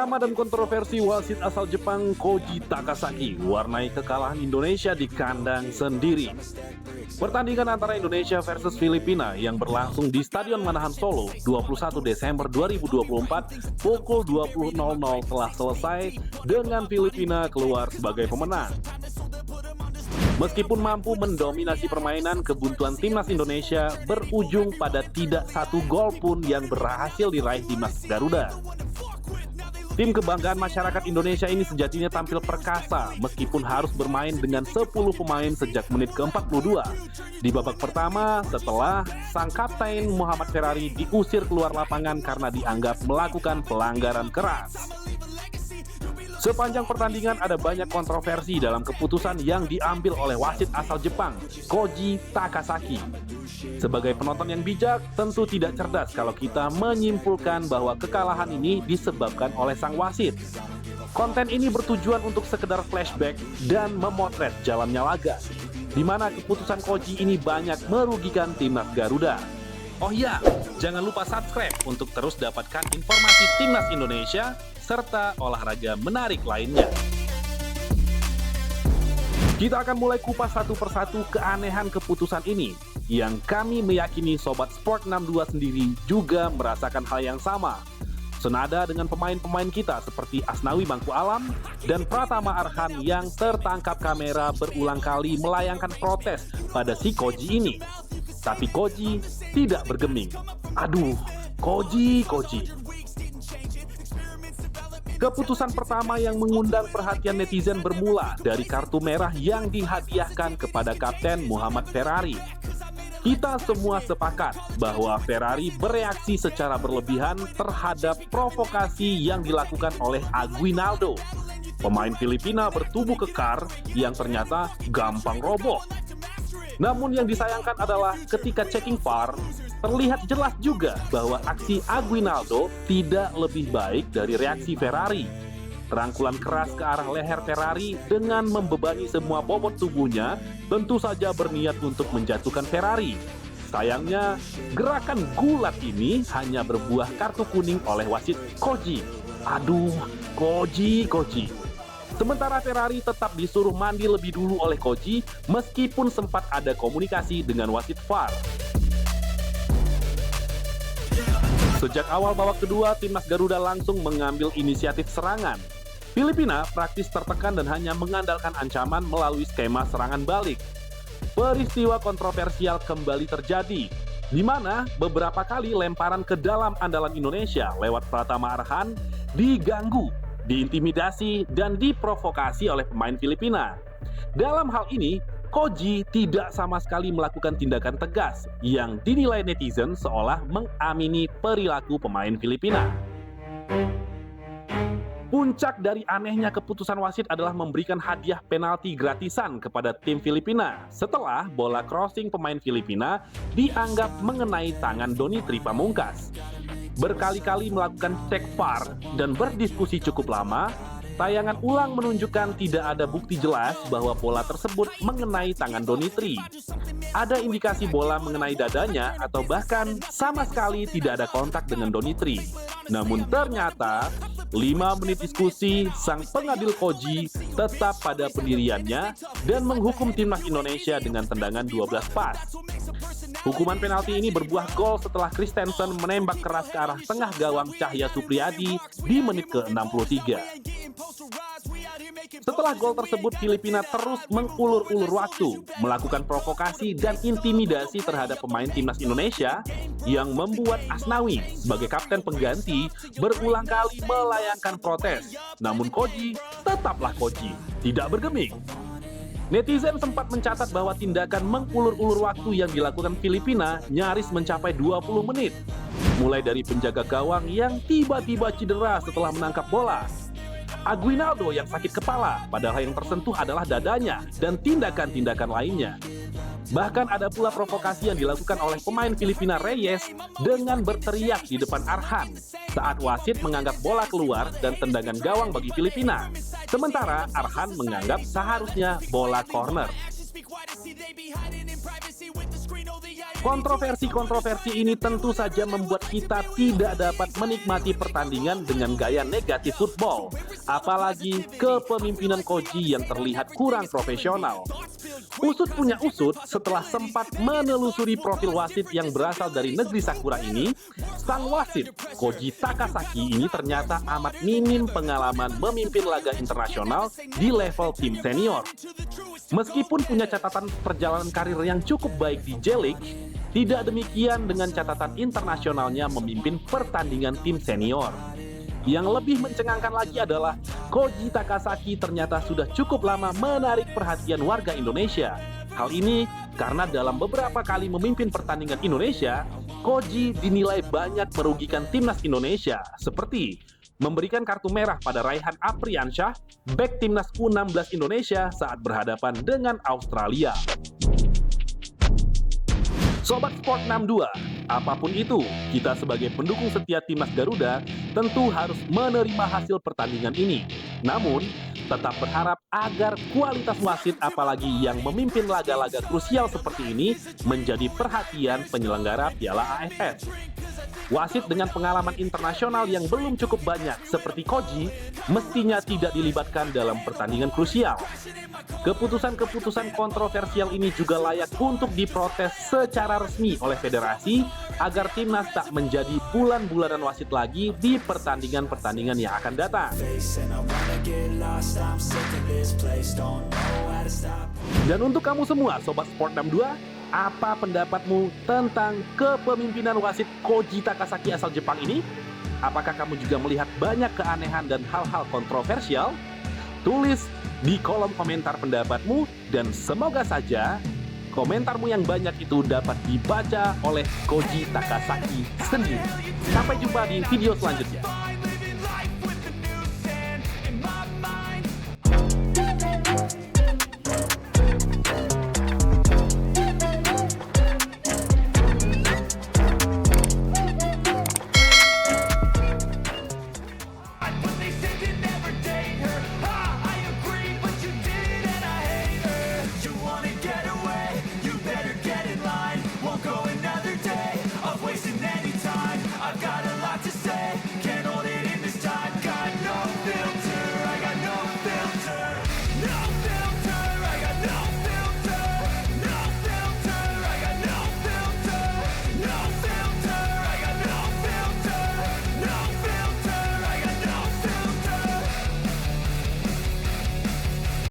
Drama dan kontroversi wasit asal Jepang Koji Takasaki warnai kekalahan Indonesia di kandang sendiri. Pertandingan antara Indonesia versus Filipina yang berlangsung di Stadion Manahan Solo 21 Desember 2024 pukul 20.00 telah selesai dengan Filipina keluar sebagai pemenang. Meskipun mampu mendominasi permainan, kebuntuan timnas Indonesia berujung pada tidak satu gol pun yang berhasil diraih timnas Garuda. Tim kebanggaan masyarakat Indonesia ini sejatinya tampil perkasa meskipun harus bermain dengan 10 pemain sejak menit ke-42. Di babak pertama, setelah sang kapten Muhammad Ferrari diusir keluar lapangan karena dianggap melakukan pelanggaran keras. Sepanjang pertandingan ada banyak kontroversi dalam keputusan yang diambil oleh wasit asal Jepang, Koji Takasaki. Sebagai penonton yang bijak, tentu tidak cerdas kalau kita menyimpulkan bahwa kekalahan ini disebabkan oleh sang wasit. Konten ini bertujuan untuk sekedar flashback dan memotret jalannya laga, di mana keputusan Koji ini banyak merugikan timnas Garuda. Oh iya, jangan lupa subscribe untuk terus dapatkan informasi timnas Indonesia serta olahraga menarik lainnya. Kita akan mulai kupas satu persatu keanehan keputusan ini, yang kami meyakini Sobat Sport 62 sendiri juga merasakan hal yang sama. Senada dengan pemain-pemain kita seperti Asnawi Mangku Alam dan Pratama Arhan yang tertangkap kamera berulang kali melayangkan protes pada si Koji ini. Tapi Koji tidak bergeming. Aduh, Koji. Keputusan pertama yang mengundang perhatian netizen bermula dari kartu merah yang dihadiahkan kepada Kapten Muhammad Ferrari. Kita semua sepakat bahwa Ferrari bereaksi secara berlebihan terhadap provokasi yang dilakukan oleh Aguinaldo, pemain Filipina bertubuh kekar yang ternyata gampang roboh. Namun yang disayangkan adalah ketika checking VAR, terlihat jelas juga bahwa aksi Aguinaldo tidak lebih baik dari reaksi Ferrari. Terangkulan keras ke arah leher Ferrari dengan membebani semua bobot tubuhnya tentu saja berniat untuk menjatuhkan Ferrari. Sayangnya, gerakan gulat ini hanya berbuah kartu kuning oleh wasit Koji. Aduh, Koji. Sementara Ferrari tetap disuruh mandi lebih dulu oleh Koji meskipun sempat ada komunikasi dengan wasit VAR. Sejak awal babak kedua, timnas Garuda langsung mengambil inisiatif serangan. Filipina praktis tertekan dan hanya mengandalkan ancaman melalui skema serangan balik. Peristiwa kontroversial kembali terjadi, di mana beberapa kali lemparan ke dalam andalan Indonesia lewat Pratama Arhan diganggu, diintimidasi, dan diprovokasi oleh pemain Filipina. Dalam hal ini, Koji tidak sama sekali melakukan tindakan tegas yang dinilai netizen seolah mengamini perilaku pemain Filipina. Puncak dari anehnya keputusan wasit adalah memberikan hadiah penalti gratisan kepada tim Filipina setelah bola crossing pemain Filipina dianggap mengenai tangan Donitri Pamungkas. Berkali-kali melakukan cek VAR dan berdiskusi cukup lama, tayangan ulang menunjukkan tidak ada bukti jelas bahwa bola tersebut mengenai tangan Donitri. Ada indikasi bola mengenai dadanya atau bahkan sama sekali tidak ada kontak dengan Donitri. Namun ternyata 5 menit diskusi, sang pengadil Koji tetap pada pendiriannya dan menghukum timnas Indonesia dengan tendangan 12 pas. Hukuman penalti ini berbuah gol setelah Christensen menembak keras ke arah tengah gawang Cahya Supriyadi di menit ke-63. Setelah gol tersebut, Filipina terus mengulur-ulur waktu, melakukan provokasi dan intimidasi terhadap pemain timnas Indonesia yang membuat Asnawi sebagai kapten pengganti berulang kali melayangkan protes. Namun Koji tetaplah Koji, tidak bergeming. Netizen sempat mencatat bahwa tindakan mengulur-ulur waktu yang dilakukan Filipina nyaris mencapai 20 menit. Mulai dari penjaga gawang yang tiba-tiba cedera setelah menangkap bola, Aguinaldo yang sakit kepala, padahal yang tersentuh adalah dadanya, dan tindakan-tindakan lainnya. Bahkan ada pula provokasi yang dilakukan oleh pemain Filipina Reyes dengan berteriak di depan Arhan saat wasit menganggap bola keluar dan tendangan gawang bagi Filipina. Sementara Arhan menganggap seharusnya bola corner. Kontroversi-kontroversi ini tentu saja membuat kita tidak dapat menikmati pertandingan dengan gaya negatif football, apalagi kepemimpinan Koji yang terlihat kurang profesional. Usut punya usut, setelah sempat menelusuri profil wasit yang berasal dari negeri Sakura ini, sang wasit Koji Takasaki ini ternyata amat minim pengalaman memimpin laga internasional di level tim senior. Meskipun punya catatan perjalanan karir yang cukup baik di J-League, tidak demikian dengan catatan internasionalnya memimpin pertandingan tim senior. Yang lebih mencengangkan lagi adalah Koji Takasaki ternyata sudah cukup lama menarik perhatian warga Indonesia. Hal ini karena dalam beberapa kali memimpin pertandingan Indonesia, Koji dinilai banyak merugikan timnas Indonesia, seperti memberikan kartu merah pada Raihan Apriansyah, bek timnas U16 Indonesia saat berhadapan dengan Australia. Sobat Sport 62, apapun itu, kita sebagai pendukung setia timnas Garuda tentu harus menerima hasil pertandingan ini. Namun, tetap berharap agar kualitas wasit apalagi yang memimpin laga-laga krusial seperti ini menjadi perhatian penyelenggara Piala AFF. Wasit dengan pengalaman internasional yang belum cukup banyak seperti Koji mestinya tidak dilibatkan dalam pertandingan krusial. Keputusan-keputusan kontroversial ini juga layak untuk diprotes secara resmi oleh federasi agar timnas tak menjadi bulan-bulanan wasit lagi di pertandingan-pertandingan yang akan datang. Dan untuk kamu semua Sobat Sport 62, apa pendapatmu tentang kepemimpinan wasit Koji Takasaki asal Jepang ini? Apakah kamu juga melihat banyak keanehan dan hal-hal kontroversial? Tulis di kolom komentar pendapatmu dan semoga saja komentarmu yang banyak itu dapat dibaca oleh Koji Takasaki sendiri. Sampai jumpa di video selanjutnya.